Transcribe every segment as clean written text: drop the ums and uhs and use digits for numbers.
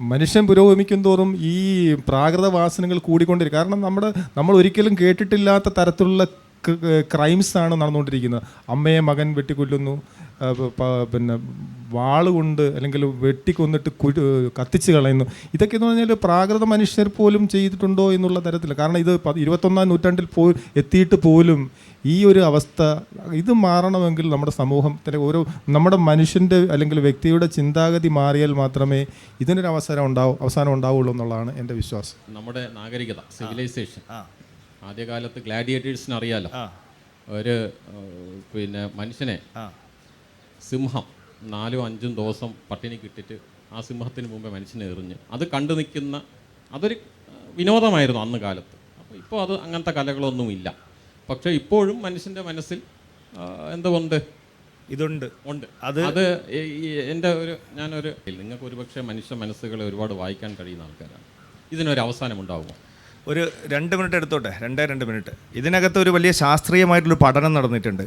മനുഷ്യൻ പുരോഗമിക്കും തോറും ഈ പ്രാകൃത വാസനകൾ കൂടിക്കൊണ്ടിരിക്കും. കാരണം നമ്മൾ ഒരിക്കലും കേട്ടിട്ടില്ലാത്ത തരത്തിലുള്ള ക്രൈംസാണ് നടന്നുകൊണ്ടിരിക്കുന്നത്. അമ്മയെ മകൻ വെട്ടിക്കൊല്ലുന്നു, പിന്നെ വാളുകൊണ്ട് അല്ലെങ്കിൽ വെട്ടിക്കൊന്നിട്ട് കത്തിച്ച് കളയുന്നു. ഇതൊക്കെ എന്ന് പറഞ്ഞാൽ പ്രാകൃത മനുഷ്യർ പോലും ചെയ്തിട്ടുണ്ടോ എന്നുള്ള തരത്തിൽ. കാരണം ഇത് 21-ാം നൂറ്റാണ്ടിൽ എത്തിയിട്ട് പോലും ഈ ഒരു അവസ്ഥ ഇത് മാറണമെങ്കിൽ നമ്മുടെ സമൂഹത്തിൻ്റെ നമ്മുടെ മനുഷ്യൻ്റെ അല്ലെങ്കിൽ വ്യക്തിയുടെ ചിന്താഗതി മാറിയാൽ മാത്രമേ ഇതിനൊരു അവസാനം ഉണ്ടാവുള്ളൂ എന്നുള്ളതാണ് എൻ്റെ വിശ്വാസം. നമ്മുടെ നാഗരികത, സിവിലൈസേഷൻ, ആദ്യകാലത്ത് ഗ്ലാഡിയേറ്റേഴ്സിന് അറിയാലോ, ഒരു മനുഷ്യനെ സിംഹം 4-5 ദിവസം പട്ടിണി കിട്ടിട്ട് ആ സിംഹത്തിന് മുമ്പേ മനുഷ്യനെ എറിഞ്ഞ് അത് കണ്ടു നിൽക്കുന്ന അതൊരു വിനോദമായിരുന്നു അന്ന് കാലത്ത്. അപ്പോൾ ഇപ്പോൾ അത് അങ്ങനത്തെ കലകളൊന്നുമില്ല. പക്ഷേ ഇപ്പോഴും മനുഷ്യൻ്റെ മനസ്സിൽ എന്തുകൊണ്ട് ഉണ്ട്. അത് എൻ്റെ നിങ്ങൾക്ക് ഒരുപക്ഷെ മനുഷ്യ മനസ്സുകളെ ഒരുപാട് വായിക്കാൻ കഴിയുന്ന ആൾക്കാരാണ്. ഇതിനൊരു അവസാനം ഉണ്ടാവുമോ? ഒരു 2 മിനിറ്റ് എടുത്തോട്ടെ, 2 മിനിറ്റ്. ഇതിനകത്ത് ഒരു വലിയ ശാസ്ത്രീയമായിട്ടുള്ളൊരു പഠനം നടന്നിട്ടുണ്ട്.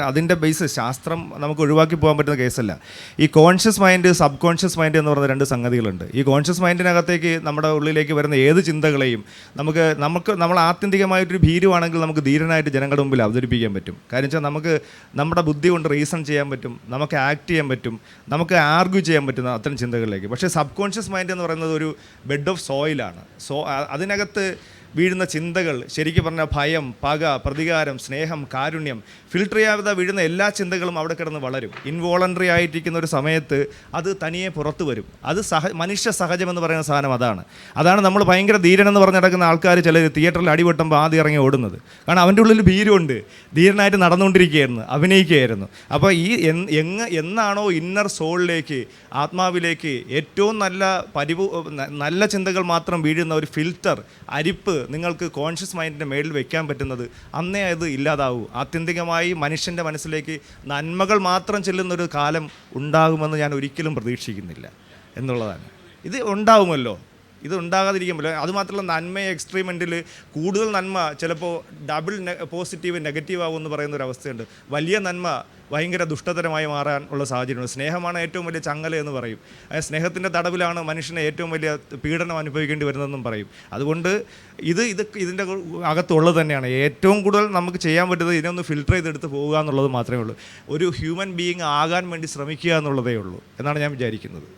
അതിൻ്റെ ബേസ് ശാസ്ത്രം നമുക്ക് ഒഴിവാക്കി പോകാൻ പറ്റുന്ന കേസല്ല. ഈ conscious mind, sub conscious mind എന്ന് പറയുന്ന 2 സംഗതികളുണ്ട്. ഈ കോൺഷ്യസ് മൈൻഡിനകത്തേക്ക് നമ്മുടെ ഉള്ളിലേക്ക് വരുന്ന ഏത് ചിന്തകളെയും നമ്മൾ ആത്യന്തികമായിട്ടൊരു ഭീരുവാണെങ്കിൽ നമുക്ക് ധീരനായിട്ട് ജനങ്ങളുടെ മുമ്പിൽ അവതരിപ്പിക്കാൻ പറ്റും. കാര്യം വെച്ചാൽ നമുക്ക് നമ്മുടെ ബുദ്ധി കൊണ്ട് റീസൺ ചെയ്യാൻ പറ്റും, നമുക്ക് ആക്ട് ചെയ്യാൻ പറ്റും, നമുക്ക് ആർഗ്യൂ ചെയ്യാൻ പറ്റുന്ന അത്തരം ചിന്തകളിലേക്ക്. പക്ഷേ സബ് കോൺഷ്യസ് മൈൻഡ് എന്ന് പറയുന്നത് ഒരു ബെഡ് ഓഫ് സോയിലാണ്. അതിനകത്ത് വീഴുന്ന ചിന്തകൾ, ശരിക്കും പറഞ്ഞാൽ ഭയം, പക, പ്രതികാരം, സ്നേഹം, കാരുണ്യം, ഫിൽട്ടർ ചെയ്യാതെ വീഴുന്ന എല്ലാ ചിന്തകളും അവിടെ കിടന്ന് വളരും. ഇൻവോളണ്ടറി ആയിട്ടിരിക്കുന്ന ഒരു സമയത്ത് അത് തനിയെ പുറത്തു വരും. അത് മനുഷ്യ സഹജമെന്ന് പറയുന്ന സാധനം അതാണ് നമ്മൾ ഭയങ്കര ധീരനെന്ന് പറഞ്ഞ് നടക്കുന്ന ആൾക്കാർ ചിലർ തിയേറ്ററിൽ അടിപൊട്ടുമ്പോൾ ആദ്യം ഇറങ്ങി ഓടുന്നത്. കാരണം അവൻ്റെ ഉള്ളിൽ ഭീരുണ്ട്, ധീരനായിട്ട് നടന്നുകൊണ്ടിരിക്കുകയായിരുന്നു, അഭിനയിക്കുകയായിരുന്നു. അപ്പോൾ ഈ എന്നാണോ ഇന്നർ സോളിലേക്ക്, ആത്മാവിലേക്ക് ഏറ്റവും നല്ല ചിന്തകൾ മാത്രം വീഴുന്ന ഒരു ഫിൽറ്റർ, അരിപ്പ് നിങ്ങൾക്ക് കോൺഷ്യസ് മൈൻഡിൻ്റെ മേളിൽ വെക്കാൻ പറ്റുന്നത്, അന്നേ അത് ഇല്ലാതാവൂ. ആത്യന്തികമായി മനുഷ്യൻ്റെ മനസ്സിലേക്ക് നന്മകൾ മാത്രം ചെല്ലുന്നൊരു കാലം ഉണ്ടാകുമെന്ന് ഞാൻ ഒരിക്കലും പ്രതീക്ഷിക്കുന്നില്ല എന്നുള്ളതാണ്. ഇത് ഉണ്ടാവുമല്ലോ, ഇത് ഉണ്ടാകാതിരിക്കുമല്ലോ. അതുമാത്രമല്ല, നന്മയെ എക്സ്ട്രീമെൻറ്റിൽ കൂടുതൽ നന്മ ചിലപ്പോൾ ഡബിൾ പോസിറ്റീവ് നെഗറ്റീവ് ആകുമെന്ന് പറയുന്നൊരവസ്ഥയുണ്ട്. വലിയ നന്മ ഭയങ്കര ദുഷ്ടതരമായി മാറാൻ ഉള്ള സാഹചര്യമുണ്ട്. സ്നേഹമാണ് ഏറ്റവും വലിയ ചങ്ങല എന്ന് പറയും. സ്നേഹത്തിൻ്റെ തടവിലാണ് മനുഷ്യനെ ഏറ്റവും വലിയ പീഡനം അനുഭവിക്കേണ്ടി വരുന്നതെന്നും പറയും. അതുകൊണ്ട് ഇതിൻ്റെ അകത്തുള്ളത് തന്നെയാണ്. ഏറ്റവും കൂടുതൽ നമുക്ക് ചെയ്യാൻ പറ്റുന്നത് ഇതിനൊന്ന് ഫിൽട്ടർ ചെയ്തെടുത്ത് പോവുക എന്നുള്ളത് മാത്രമേ ഉള്ളൂ. ഒരു ഹ്യൂമൻ ബീയിങ് ആകാൻ വേണ്ടി ശ്രമിക്കുക എന്നുള്ളതേ ഉള്ളൂ എന്നാണ് ഞാൻ വിചാരിക്കുന്നത്.